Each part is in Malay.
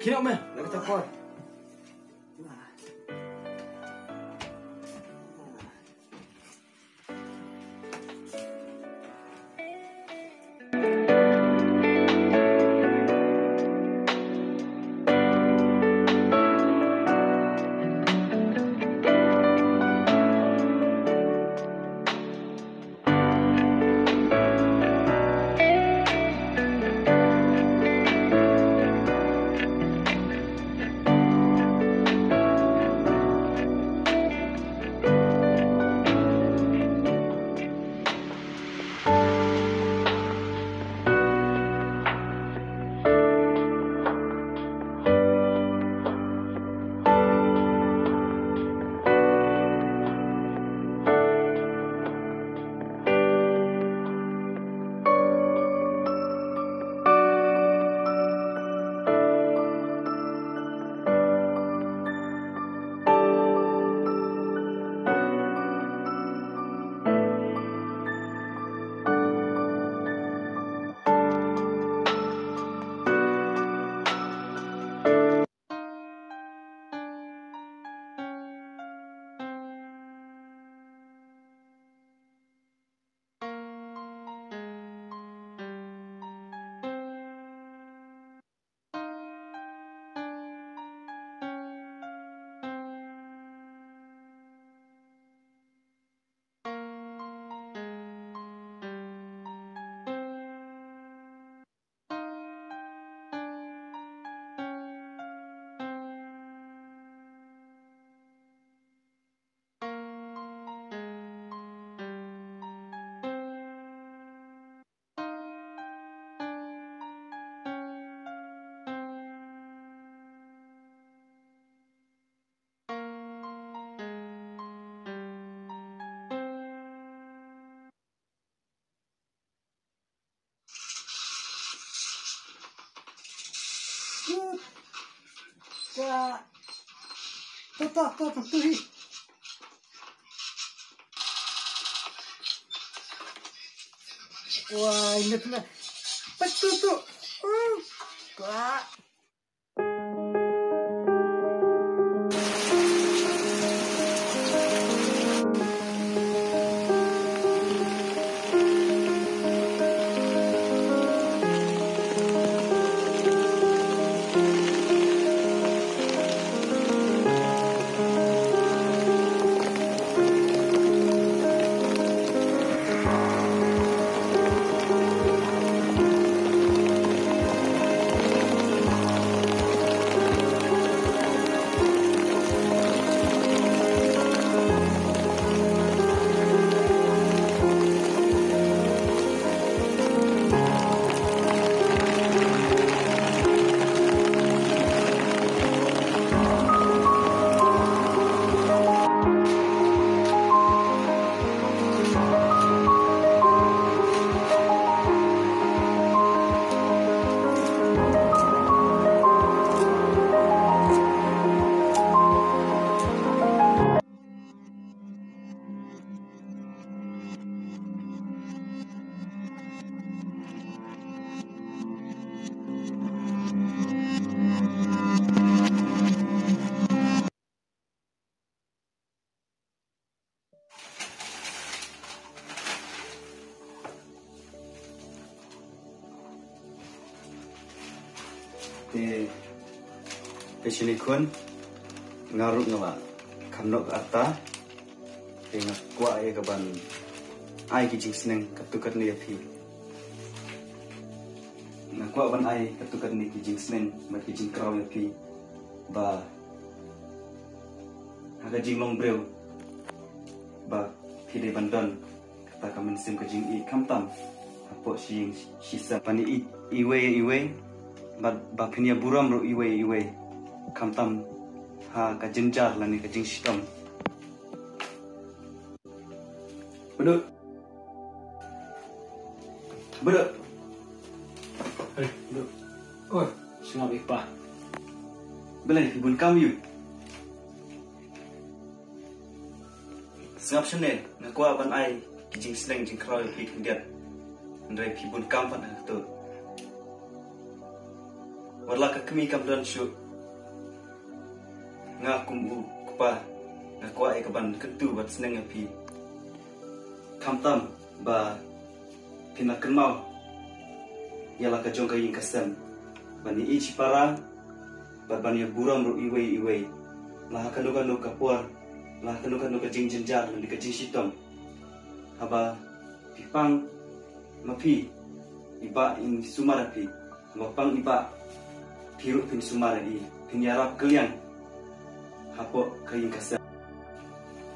Kira meh, nak kata apa? Tuh. Wah, ini tuh. Betul tuh. Wah. Silikon ngarut ngawa kanok arta dengan kuat ya kaban ai kijing seneng ketukat ni api na kuat ban ai ketukat ni kijing seneng mat kijing kraw api ba aga jing long breu ba pide bandon kata kamen sim kijing I kamtam Apo si sisa pani iwe ba pinia buram ro iwe kamtam ha ka jenjar lani ka jing sitam. Beduk. Beduk. Oh, sungguh ipa. Belai ibun kamu. Sengap sene ngakwa ban ai kijing sleng jing krau pi kendiat. Ndrai ibun kam pan tu. Warla ka kemi kam dan syu. Ngakum kupa ngakwa ai ka ban kentu bat seneng api. Kamtam ba pinakan mau ialah kajong kaying kasam bani ichi para barbani buram ro iwe lah kanu kapur lah kanu kajing jenjar dan kajing sitom haba pipang mapi iba in sumara pi mapang iba piru pin sumara i pinyarap kalian hapo kaying kasam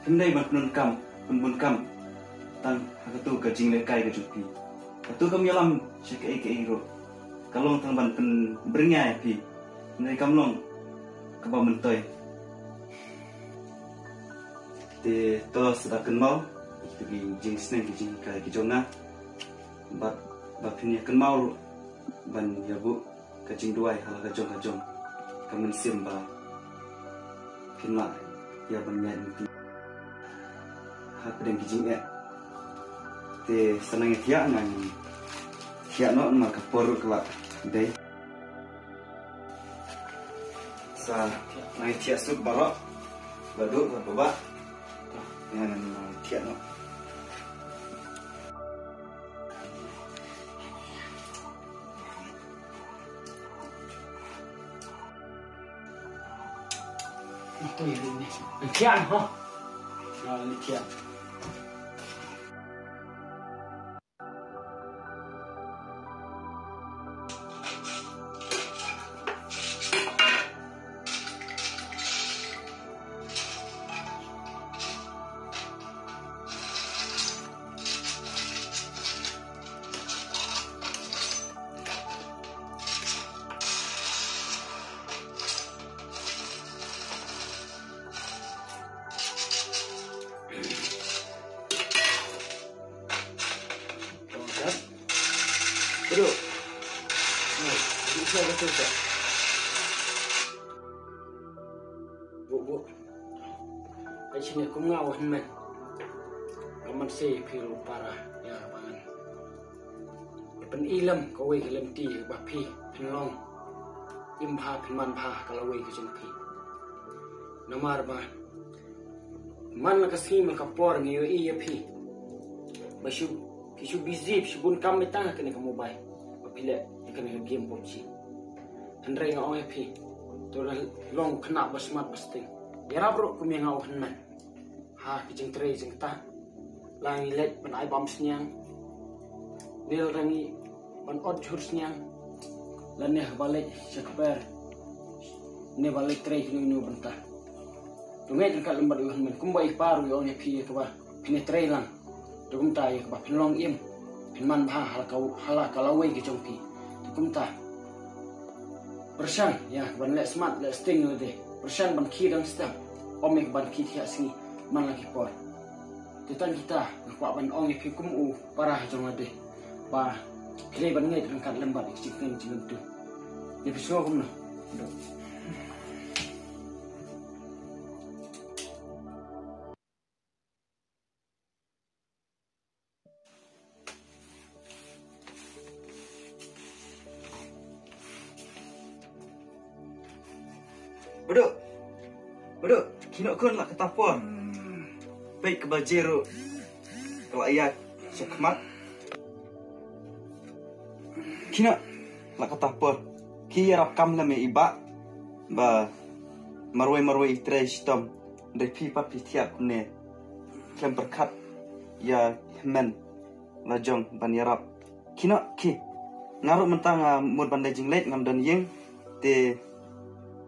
hendai ban pun kam tang hakatu kajing lekai kajupi Katu kami alam syek ke ro. Kalong tang ban pen beringai pi. Nai kamlong ke ba mentoy. Te to sedakan mau itu gi jing sneng jing kai ki jona. Ba pinya kan mau ban ya bu ka jing duai hala ka jong. Kamen sim ba pinla ya ban nyan pi. Ha pedeng ki jing te senang tiak nang tiak no maka poru kelak deh sa nang tiak sup barok baduk berbeba dengan tiak no itu ini tiak ho ini tiak Beduk. Bisa betul tak? Bu. Ai sini aku ngau men. Kaman se piru para ya bangan. Pen ilam ko we kelam ti ba pi penlong. Impa penman pa kalau we ke jumpi. Nomor ba. Man ka sim ka por ngi i pi. Masyu Kishu busy, bun kam metang kena kamu bay. Apila kena game PUBG. Andrai ngau happy. Tu long kena basmat pasti. Ya rabro kumi ngau henman. Ha kijing tray jing ta. Lang let ban ai bom snyang. Nil rangi ban od jur snyang. Lan ne balik sakbar. Ne balik tray nu banta. Tungai dekat lembar henman. Kumbai paru yo happy ke ba. Pine tray lang. Tukum ta ya ba pinlong im pinman ba hala kalawai ke jongpi tukum ta persan ya ban le smart le sting de persan ban ki dang stam omek ban ki thia sini man lagi por tutan kita ngakwa ban ong ke kum u parah jong ade ba kle ban ngai kan lembar cikin tu ni biso kum no Beduk, kino kun lah ketapon. Baik ke bajero. Kalau ayat sukmat. Kino lah ketapon. Ki rap kam la me iba. Ba marwai itre stom. Dai pi papi tiap ne. Kem berkat ya men la jong ban yarap. Kino ki ngaruh mentang mud bandai jinglet ngam dan yeng te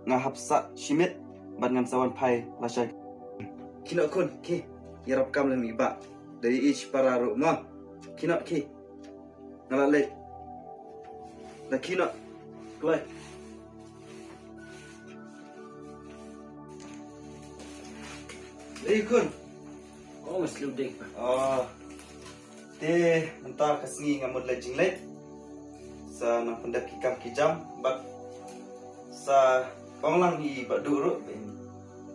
ngahapsa shimit ban ngam sawan pai lasai kino kun ki yarap kam lem iba dari ich para ru ma kino ki Ngalak lek. Laki nak. Kelai. Kun. Oh, mas luding pa. Oh. Te mentah kasih ngamud lejing lek. Sa nang pendak kikam kijam bak sa panglang hi bak duru ben.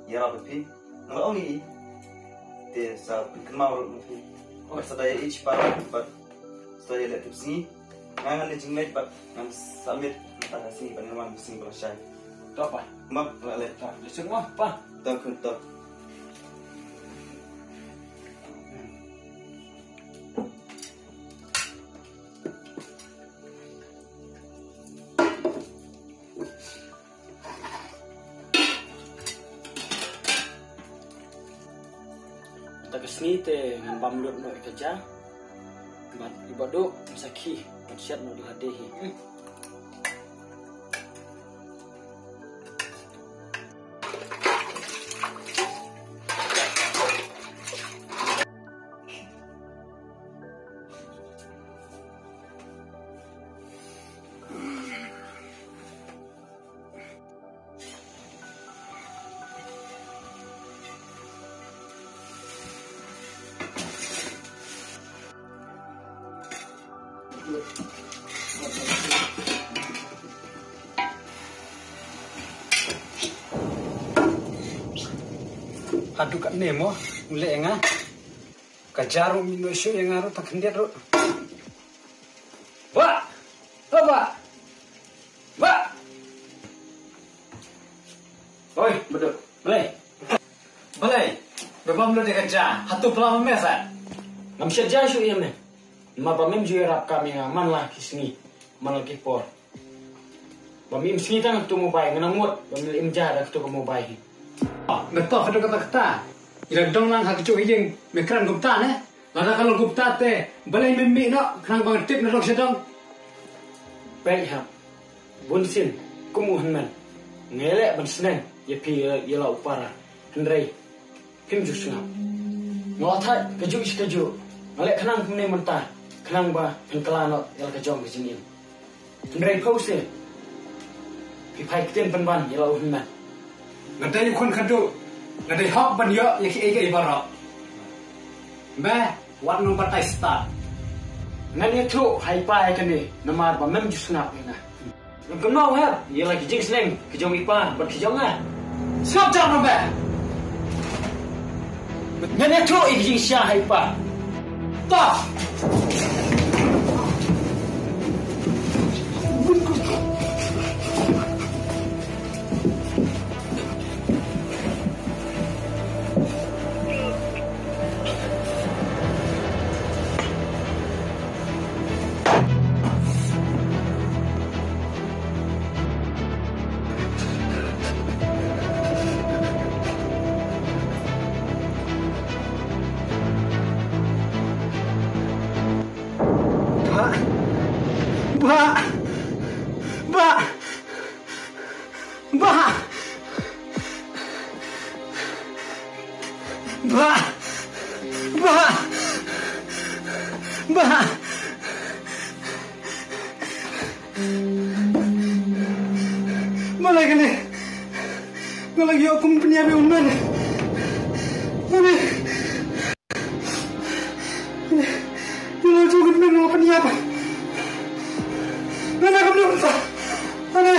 Ya rapi. Ngalak ni. Te sa pikmau ru. Oh, sadaya ich para bak saya lek tipsi. Ngangan lejing lek bak ngam samit mentah kasih pangaman bising bersyai. Tu apa? Mak lek. Tak, semua pa. Tak kun tak. Tagasni te ngan bamlut no ikaja. Bat ibadu masaki patsiat no diladehi. Aduh kat nemo, mulai enga. Kajaru minum isu yang ngaruh tak hendak ru. Ba, ba. Oi, betul. Belai. Bebam lu dekerja. Hatu pelan mesa. Ngam kerja isu ia meh. Ma bamim ju rap kami ngaman lah kisni. Manal kipor. Bamim sini tang tu mobile nganamut. Bamil imja dak tu mobile. Betul, betul kata-kata. Ila dong lang hakcu hijing mekran gupta ne. Lada kalau gupta te balai mimmi no kerang bang tip na rok sedong. Baik ha. Bunsin kumuhan man. Ngelek ban seneng ya pi ya la upara. Hendrai. Kim ju sunga. Ngotai keju. Ngelek kenang kumne mentah. Kenang ba penkelano ya kejong ke sini. Hendrai pause. Pi pai kiten penban ya la uhan. Ngadai kon kadu, ngadai hak ban yo ya ki ege ibarat. Ba, wat nom patai start. Ngan itu hai pai kan ni, namar ba mem jus snap ina. Ngam no ha, ya lagi jing sleng, kejong ipa, bat kejong ah. Snap jam no ba. Ngan itu ige jing sia hai pa. Ta. Malay ka ni. Ngalagi akong piniyabi unan. Ano? Yung jugod mo mga paniyabi. Nanakap na ka. Ano?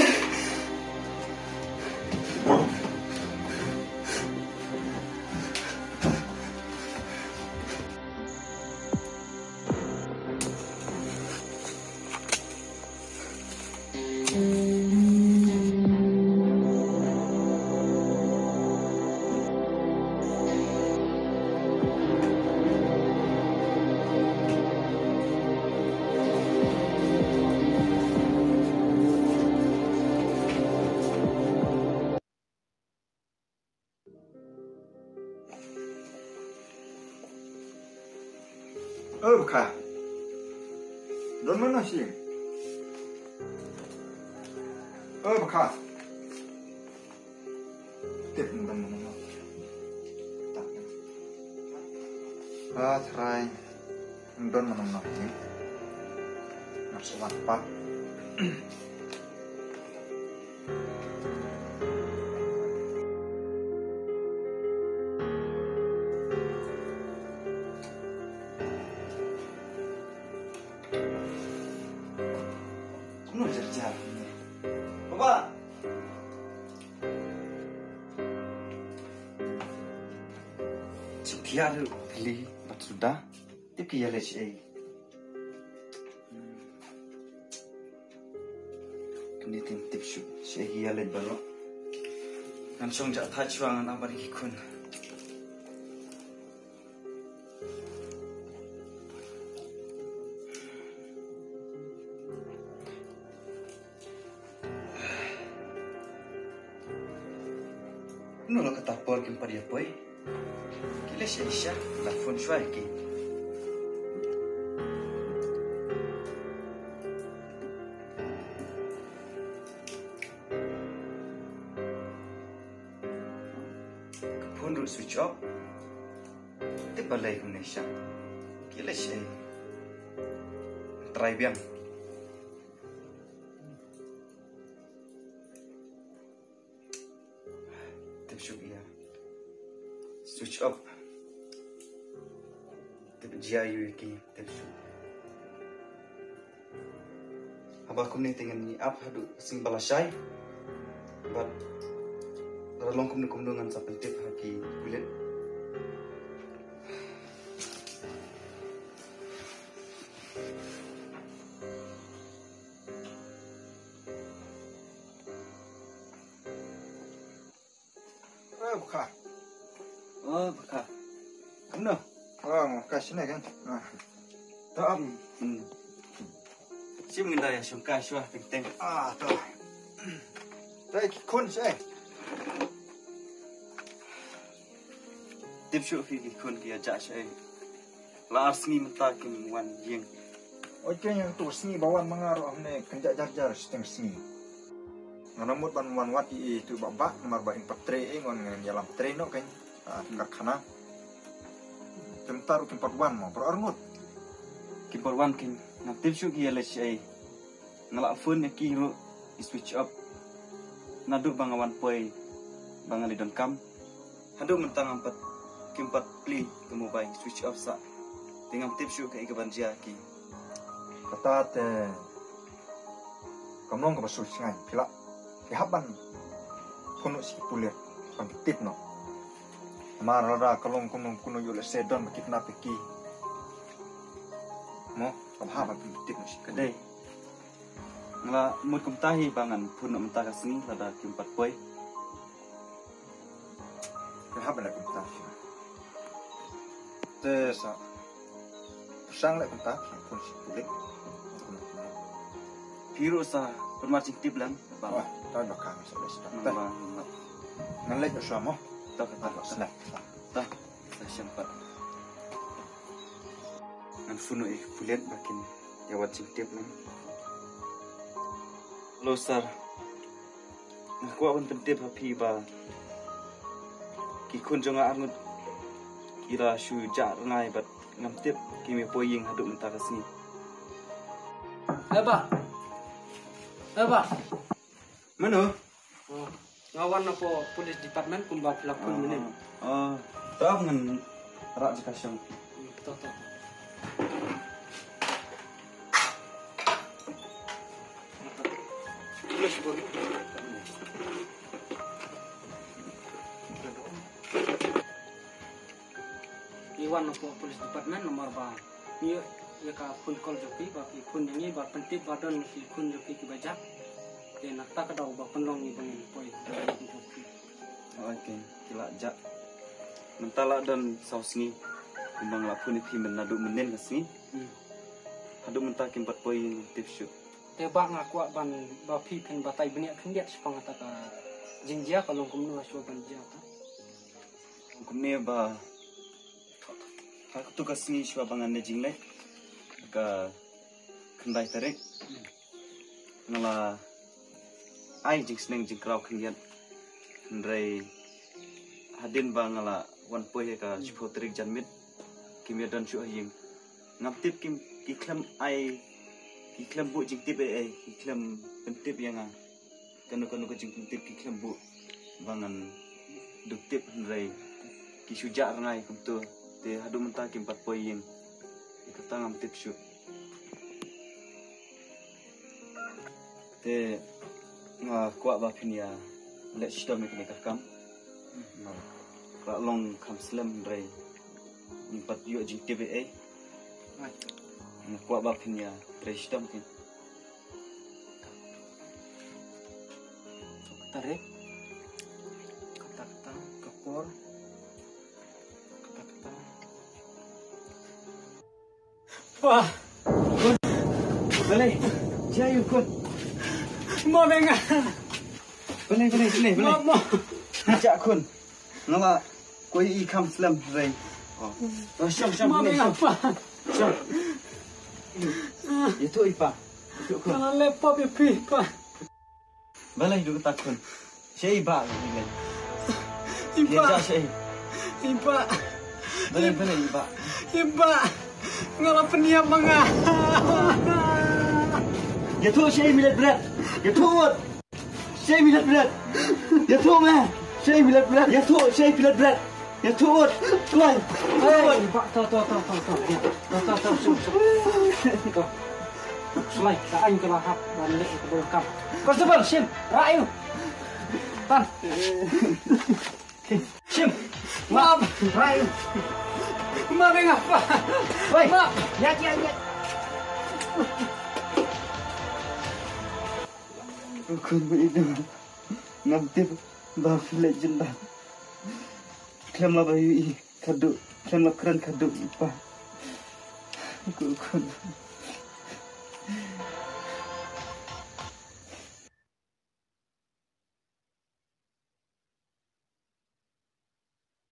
Buka. Don mana sih? Buka. Tip don mana? Tak. Try. Don mana sih? sewan pa. Kuno jar-jar. Bapak. Dia lu pilih bat sudah. Tip kia lech ai. Kini tim tip shu. Saya kia lech balo. Kan song jak tha chuang an abari kun. Nulo kata por kim paria poi. Kile shisha la fun shwai ki. Phone ru switch off. Te balai hum nesha. Kile shay. Try biang. Switch off. Tapi jiayu ki tersu. Abah kumni dengan ni up hadu sing balasai. But ralong kumni kumdungan sa pentip haki kulit. Buka. Oh, baka. Ano? Kasih ni kan. Tak. Si mengendaya sungkai syuah teng-teng. Tu. Baik kun saya. Tip syuh fi kun dia jak syai. La arsni menta kim wan yeng. Okey yang tu seni bawan mengaruh ni kenjak jar-jar seteng seni. Ngamut ban wan wati itu babak nomor ba impatre ngon dalam treno kan. Karkhana. Temtar tempat wan mau berarngut. Kimpor wan kin na tip syuh kia le syai. Ngala phone ki ru switch off. Nadu bangawan poi bangali don kam. Hadu mentang ampat kimpat pli ke mobile switch off sa. Tingam tip syuh ke banjia ki. Kata te kamlong ke basu singai pila. Kehaban kuno si pulir pangtip no. Marara kalong kuno yule sedon makitna peki. Mo kabhaban pangtip no si Kedai. Ngala mut kumtahi bangan pun mentah kasni lada kimpat poi. kehaban la kumta. Te sa sang la kumta pun si pulir. Piru sa permarcing tip lang. Wah, tahu bakal sampai sudah. Nang Nalek sama. tak kata Senang. tak sa sempat. Ngan funo puliat bakin ya watching tip lang. Lo sar. Aku akan pentip happy ba. Ki kun jonga angut kira shu ja ngai bat ngam tip kimi poying haduk mentah kasni. Eba. Mano? Oh, ngawan apa polis departemen kumba pelakon menin. Oh, tak ngan rak jika syang. Betul. Polis pun. Iwan apa polis departemen nomor ba. Iya, ya ka pun kol joki ba pun yang ini ba pentip badan si kun joki ki bajak. Dan nak tak ada ubah penlong ni dengan poi. Okay, kila jak. Mentala dan saus ni kumbang lapun ni menaduk menen kasni. Haduk mentah kimpat poin tip shoot. Tebak ngaku ban ba pi pen batai beniak kendiat sepang ta ka jinjia kalau kumnu asu ban jia ta. Kumne ba aku tu kasni shwa bangan ne jingle ka kendai tarik. Ngala ai jing seneng jing krau kendiat. Ndrai hadin ba ngala wan poe ka shpo tarik janmit kimia dan shu ying. Ngap tip kim ki klem ai ki iklam bu jing tip iklam pentip yang kanu ke jing pentip iklam bu bangan duktip rai ki suja rangai kumtu te hadu mentah ki 4 poin ikatangam tip syu te kuat ba pinia let shtom ni kakam long kam slam rai 4 yu jing tip kuat ba pinia rai shtom ki tarik kata-kata kapur kata-kata wah boleh jayu kun mau dengar boleh mau jak kun ngala koi I kam slam rai syam mau dengar apa syam itu ipa itu kun kalau lepop ya pipa boleh dulu takun syai ba ni ipa dia syai ipa boleh ipa ipa ngala peniap manga ya tu syai milat berat ya tu syai milat berat ya tu mah syai milat berat ya tu syai milat berat ya tu tuan Pak, tahu. Selai, kain ke lahap balik ke belakang. Konstable, Sim, rayu. Tan. Sim, maaf, rayu. Maaf ngapa? Woi, maaf. Ya. kun itu ngantip ba legend ba klam la bayu I kadu klam la kran kadu ipa kun